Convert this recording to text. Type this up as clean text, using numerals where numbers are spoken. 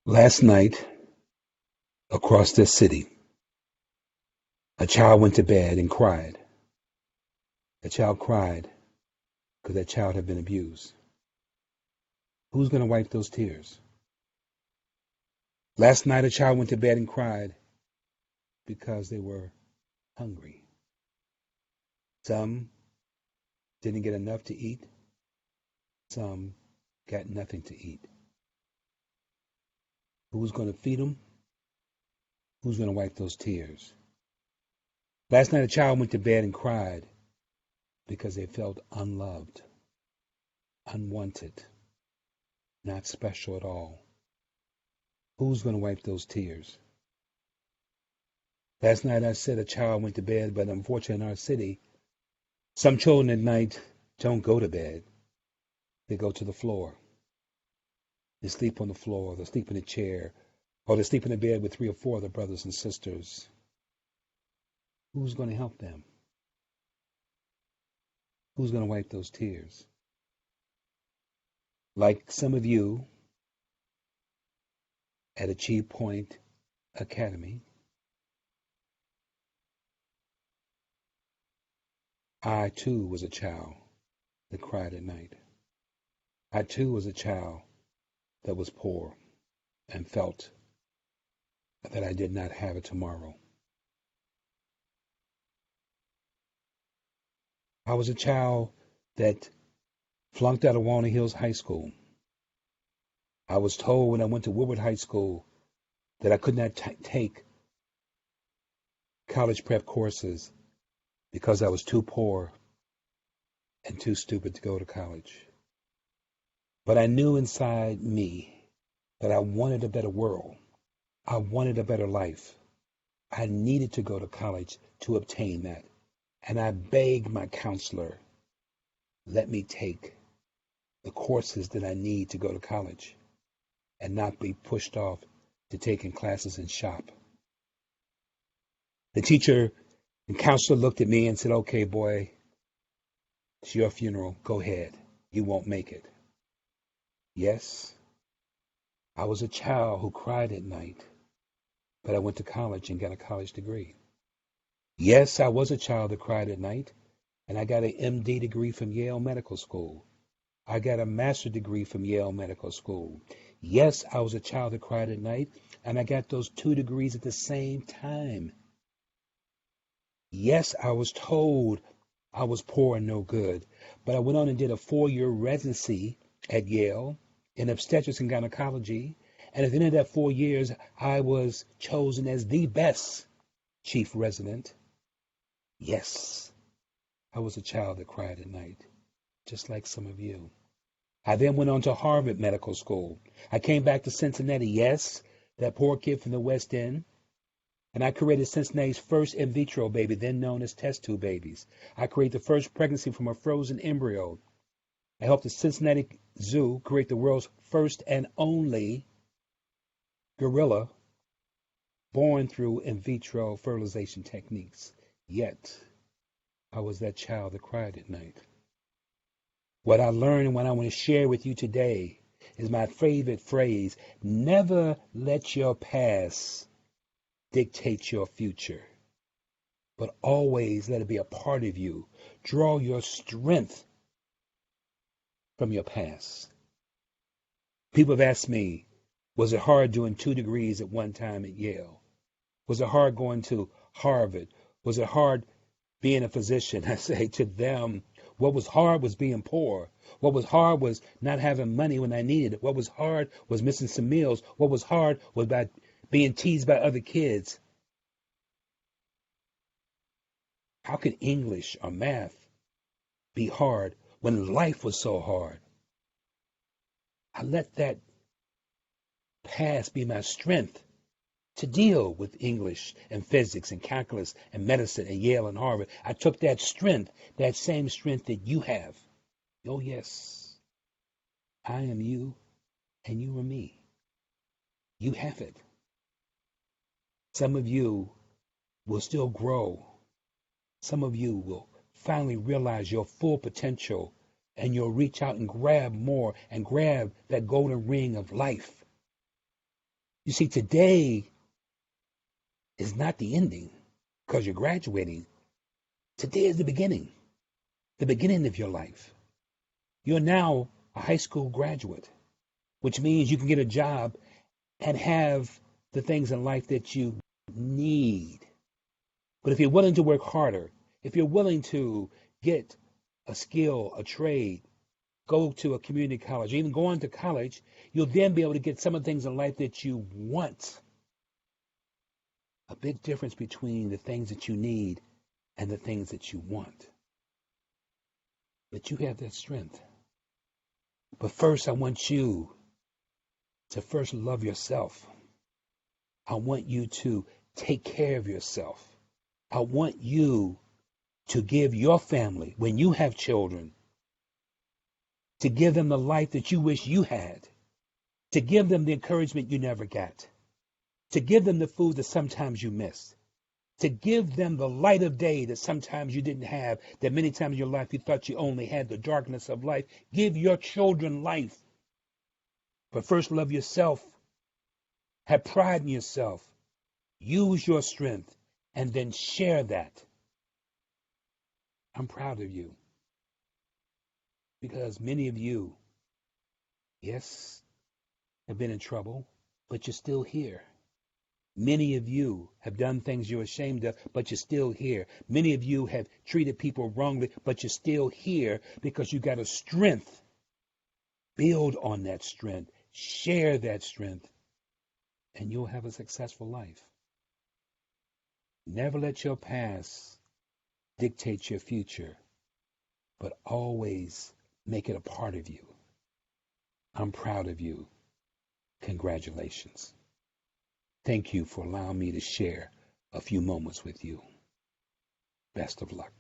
Last night, across this city, a child went to bed and cried. The child cried because that child had been abused. Who's going to wipe those tears? Last night, a child went to bed and cried because they were hungry. Some didn't get enough to eat. Some got nothing to eat. Who's going to feed them? Who's going to wipe those tears? Last night, a child went to bed and cried because they felt unloved, unwanted, not special at all. Who's going to wipe those tears? Last night I said a child went to bed, but unfortunately in our city, some children at night don't go to bed. They go to the floor. They sleep on the floor, they sleep in a chair, or they sleep in a bed with 3 or 4 other brothers and sisters. Who's going to help them? Who's going to wipe those tears? Like some of you at Achieve Point Academy, I too was a child that cried at night. I too was a child that was poor and felt that I did not have a tomorrow. I was a child that flunked out of Walnut Hills High School. I was told when I went to Woodward High School that I could not take college prep courses because I was too poor and too stupid to go to college. But I knew inside me that I wanted a better world. I wanted a better life. I needed to go to college to obtain that. And I begged my counselor, let me take the courses that I need to go to college and not be pushed off to taking classes in shop. The teacher and counselor looked at me and said, okay, boy, it's your funeral. Go ahead. You won't make it. Yes, I was a child who cried at night, but I went to college and got a college degree. Yes, I was a child that cried at night, and I got an MD degree from Yale Medical School. I got a master's degree from Yale Medical School. Yes, I was a child that cried at night, and I got those 2 degrees at the same time. Yes, I was told I was poor and no good, but I went on and did a 4-year residency at Yale in obstetrics and gynecology, and at the end of that 4 years, I was chosen as the best chief resident. Yes, I was a child that cried at night, just like some of you. I then went on to Harvard Medical School. I came back to Cincinnati, yes, that poor kid from the West End, and I created Cincinnati's first in vitro baby, then known as test tube babies. I created the first pregnancy from a frozen embryo. I helped the Cincinnati Zoo create the world's first and only gorilla born through in vitro fertilization techniques. Yet, I was that child that cried at night. What I learned and what I want to share with you today is my favorite phrase: never let your past dictate your future, but always let it be a part of you. Draw your strength from your past. People have asked me, was it hard doing 2 degrees at one time at Yale? Was it hard going to Harvard? Was it hard being a physician? I say to them, what was hard was being poor. What was hard was not having money when I needed it. What was hard was missing some meals. What was hard was by being teased by other kids. How could English or math be hard when life was so hard? I let that past be my strength to deal with English and physics and calculus and medicine and Yale and Harvard. I took that strength, that same strength that you have. Oh, yes, I am you and you are me. You have it. Some of you will still grow. Some of you will finally realize your full potential, and you'll reach out and grab more and grab that golden ring of life. You see, today is not the ending because you're graduating. Today is the beginning of your life. You're now a high school graduate, which means you can get a job and have the things in life that you need. But if you're willing to work harder, if you're willing to get a skill, a trade, go to a community college, or even go on to college, you'll then be able to get some of the things in life that you want. A big difference between the things that you need and the things that you want. But you have that strength. But first, I want you to first love yourself. I want you to take care of yourself. I want you to give your family, when you have children, to give them the life that you wish you had, to give them the encouragement you never got, to give them the food that sometimes you missed, to give them the light of day that sometimes you didn't have, that many times in your life you thought you only had the darkness of life. Give your children life. But first, love yourself. Have pride in yourself. Use your strength and then share that. I'm proud of you because many of you, yes, have been in trouble, but you're still here. Many of you have done things you're ashamed of, but you're still here. Many of you have treated people wrongly, but you're still here because you got a strength. Build on that strength. Share that strength, and you'll have a successful life. Never let your past dictate your future, but always make it a part of you. I'm proud of you. Congratulations. Thank you for allowing me to share a few moments with you. Best of luck.